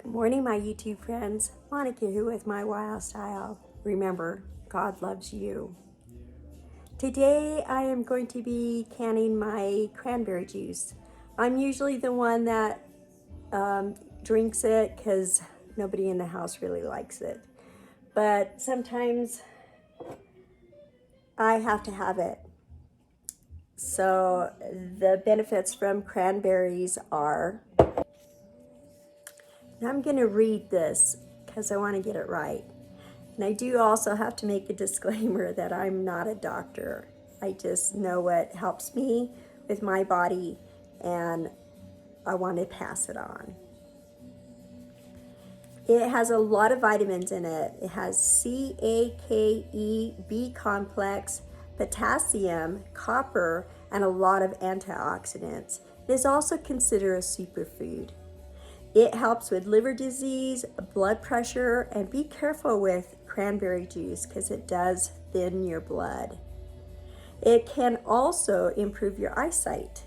Good morning, my YouTube friends. Monica here with MyWyoStyle. Remember, God loves you. Today I am going to be canning my cranberry juice. I'm usually the one that drinks it because nobody in the house really likes it. But sometimes I have to have it. So the benefits from cranberries are, and I'm going to read this because I want to get it right. And I do also have to make a disclaimer that I'm not a doctor. I just know what helps me with my body, and I want to pass it on. It has a lot of vitamins in it. It has C, A, K, E, B complex, potassium, copper, and a lot of antioxidants. It is also considered a superfood. It helps with liver disease, blood pressure, and be careful with cranberry juice because it does thin your blood. It can also improve your eyesight,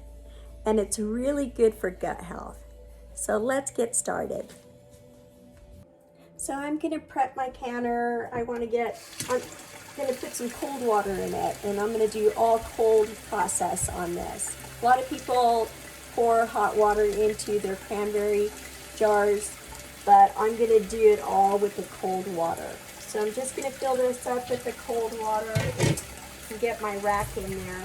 and it's really good for gut health. So let's get started. So I'm gonna prep my canner. I'm gonna put some cold water in it, and I'm gonna do all cold process on this. A lot of people pour hot water into their cranberry jars, but I'm gonna do it all with the cold water. So I'm just gonna fill this up with the cold water and get my rack in there.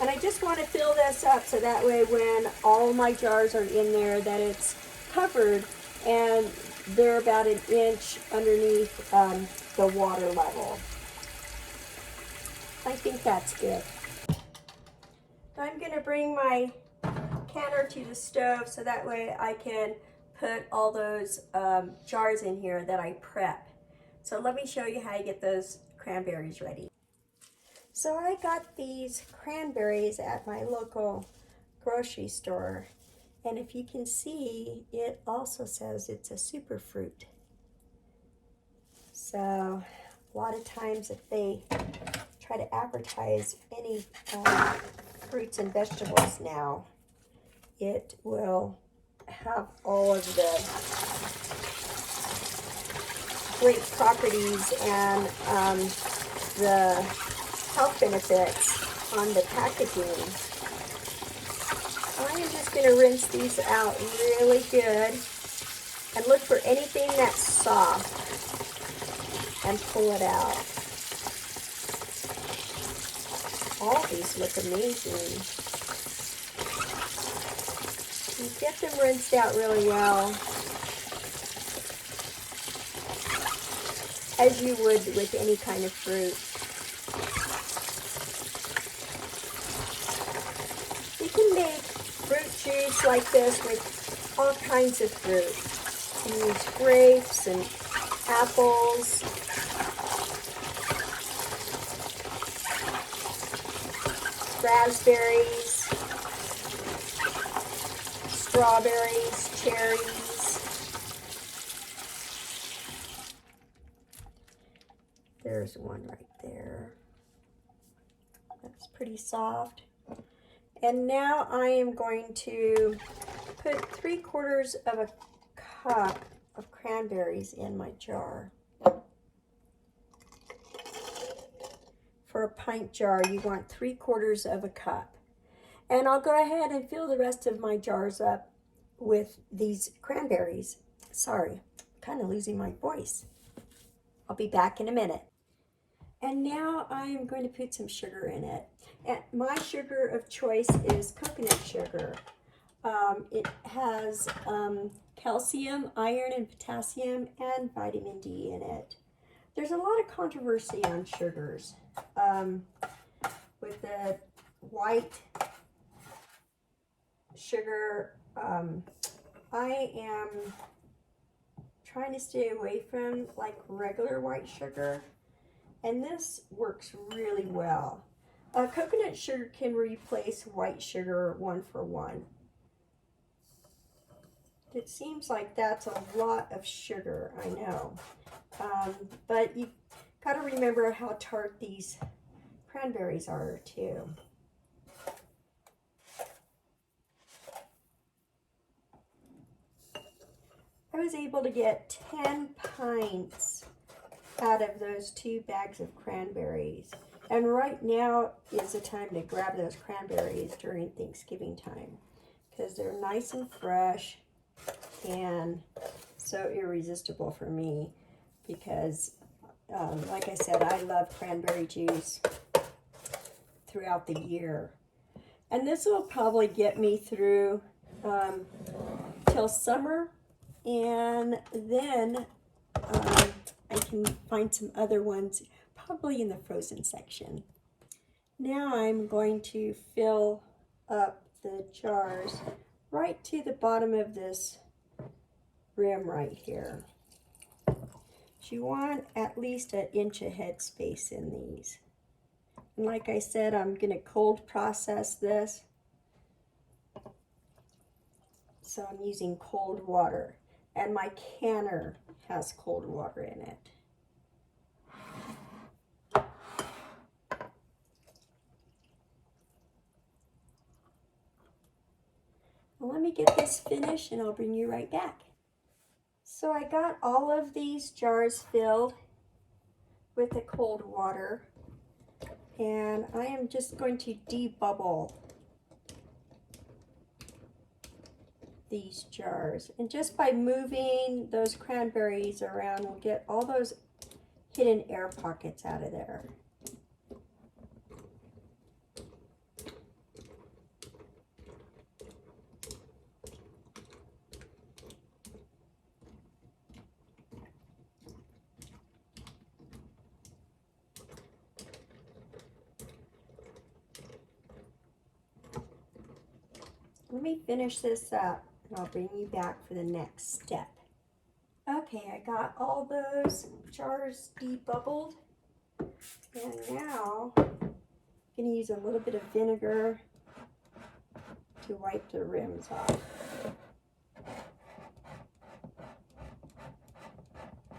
And I just want to fill this up so that way when all my jars are in there that it's covered and they're about an inch underneath the water level. I think that's good. I'm going to bring my canner to the stove so that way I can put all those jars in here that I prep. So let me show you how to get those cranberries ready. So I got these cranberries at my local grocery store, and if you can see, it also says it's a superfruit. So a lot of times if they try to advertise any fruits and vegetables now, it will have all of the great properties and the health benefits on the packaging. I am just going to rinse these out really good and look for anything that's soft and pull it out. All these look amazing. You get them rinsed out really well, as you would with any kind of fruit. You can make fruit juice like this with all kinds of fruit. You use grapes and apples, raspberries, strawberries, cherries. There's one right there. That's pretty soft. And now I am going to put 3/4 of a cup of cranberries in my jar. For a pint jar, you want 3/4 of a cup. And I'll go ahead and fill the rest of my jars up with these cranberries. Sorry, I'm kind of losing my voice. I'll be back in a minute. And now I am going to put some sugar in it. And my sugar of choice is coconut sugar. It has calcium, iron, and potassium, and vitamin D in it. There's a lot of controversy on sugars. With the white sugar, I am trying to stay away from like regular white sugar. And this works really well. Coconut sugar can replace white sugar 1-for-1. It seems like that's a lot of sugar, I know. But you gotta remember how tart these cranberries are too. was able to get 10 pints out of those 2 bags of cranberries. And right now is the time to grab those cranberries during Thanksgiving time because they're nice and fresh and so irresistible for me because, like I said, I love cranberry juice throughout the year. And this will probably get me through till summer, and then I can find some other ones probably in the frozen section. Now I'm going to fill up the jars right to the bottom of this rim right here. You want at least 1 inch of head space in these. And like I said, I'm going to cold process this. So I'm using cold water, and my canner has cold water in it. Well, let me get this finished and I'll bring you right back. So I got all of these jars filled with the cold water, and I am just going to debubble these jars. And just by moving those cranberries around, we'll get all those hidden air pockets out of there. Let me finish this up and I'll bring you back for the next step. Okay, I got all those jars debubbled, and now I'm going to use a little bit of vinegar to wipe the rims off.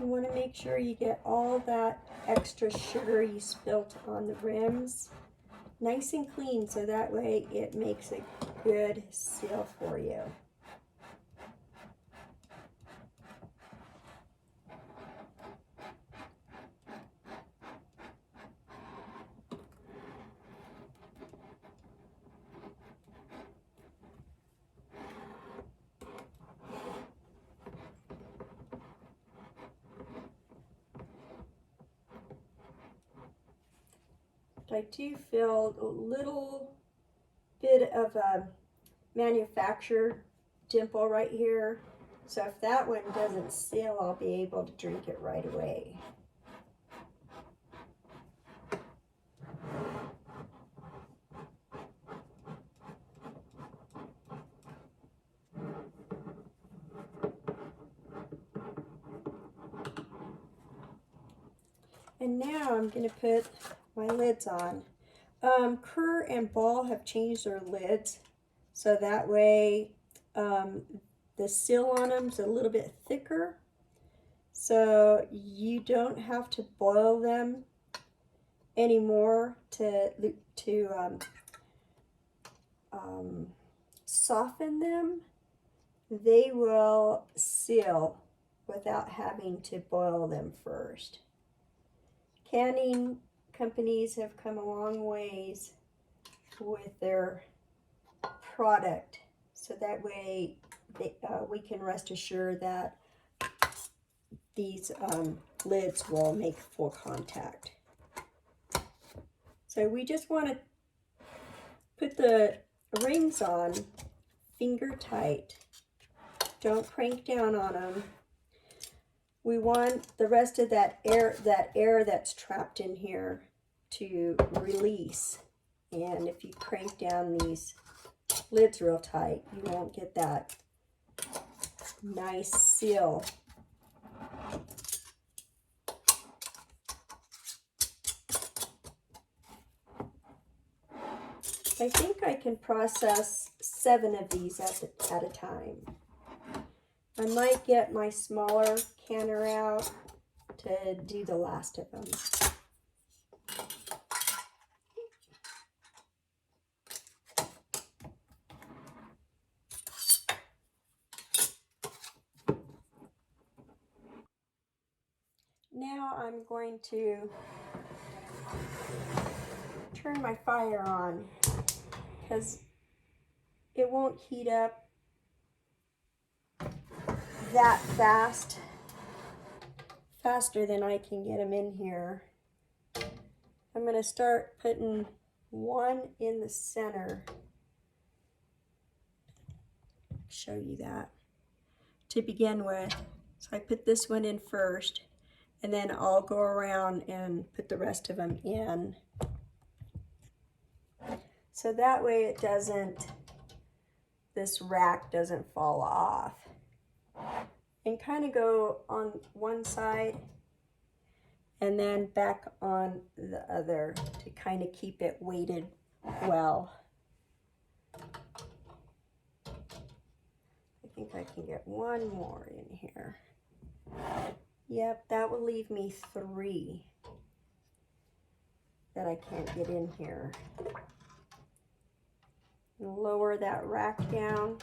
You want to make sure you get all that extra sugar you spilt on the rims nice and clean, so that way it makes a good seal for you. I do feel a little bit of a manufactured dimple right here. So if that one doesn't seal, I'll be able to drink it right away. And now I'm going to put my lids on. Kerr and Ball have changed their lids, so that way the seal on them is a little bit thicker, so you don't have to boil them anymore to soften them. They will seal without having to boil them first. Canning companies have come a long ways with their product, so that way we can rest assured that these lids will make full contact. So we just want to put the rings on finger tight. Don't crank down on them. We want the rest of that air that's trapped in here to release. And if you crank down these lids real tight, you won't get that nice seal. I think I can process 7 of these at a time. I might get my smaller canner out to do the last of them. now I'm going to turn my fire on because it won't heat up that faster than I can get them in here. I'm going to start putting one in the center. Show you that to begin with. So I put this one in first, and then I'll go around and put the rest of them in. So that way it doesn't, this rack doesn't fall off. And kind of go on one side and then back on the other to kind of keep it weighted well. I think I can get one more in here. Yep, that will leave me 3 that I can't get in here. Lower that rack down.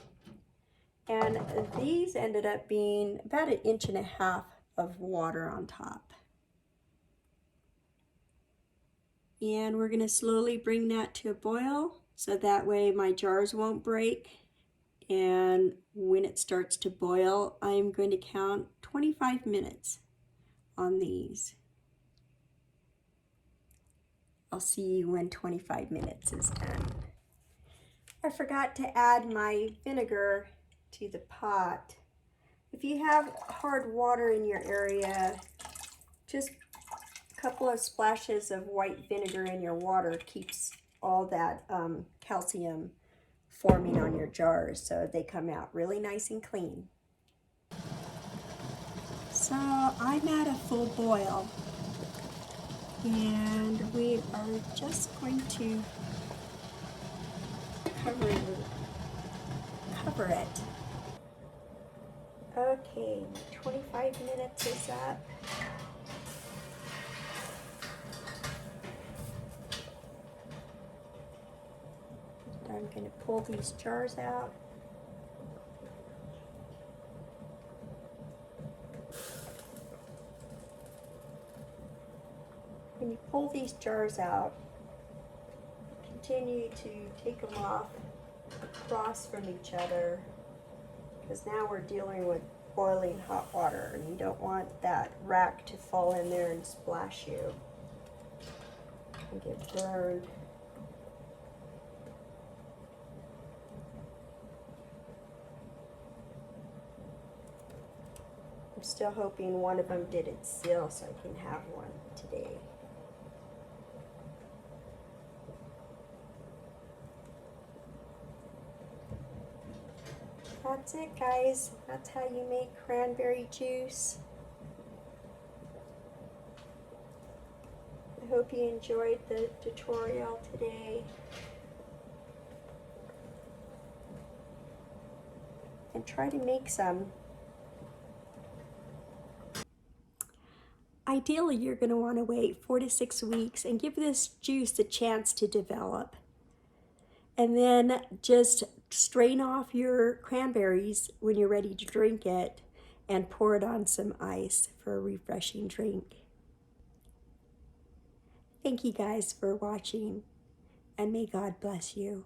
And these ended up being about 1.5 inches of water on top. And we're going to slowly bring that to a boil so that way my jars won't break. And when it starts to boil, I'm going to count 25 minutes on these. I'll see you when 25 minutes is done. I forgot to add my vinegar to the pot. If you have hard water in your area, just a couple of splashes of white vinegar in your water keeps all that calcium forming on your jars so they come out really nice and clean. So I'm at a full boil and we are just going to cover it. Okay, 25 minutes is up. I'm going to pull these jars out. When you pull these jars out, continue to take them off across from each other, because now we're dealing with boiling hot water and you don't want that rack to fall in there and splash you and get burned. I'm still hoping one of them didn't seal so I can have one today. That's it, guys. That's how you make cranberry juice. I hope you enjoyed the tutorial today. And try to make some. Ideally, you're going to want to wait 4 to 6 weeks and give this juice a chance to develop. And then just strain off your cranberries when you're ready to drink it and pour it on some ice for a refreshing drink. Thank you guys for watching, and may God bless you.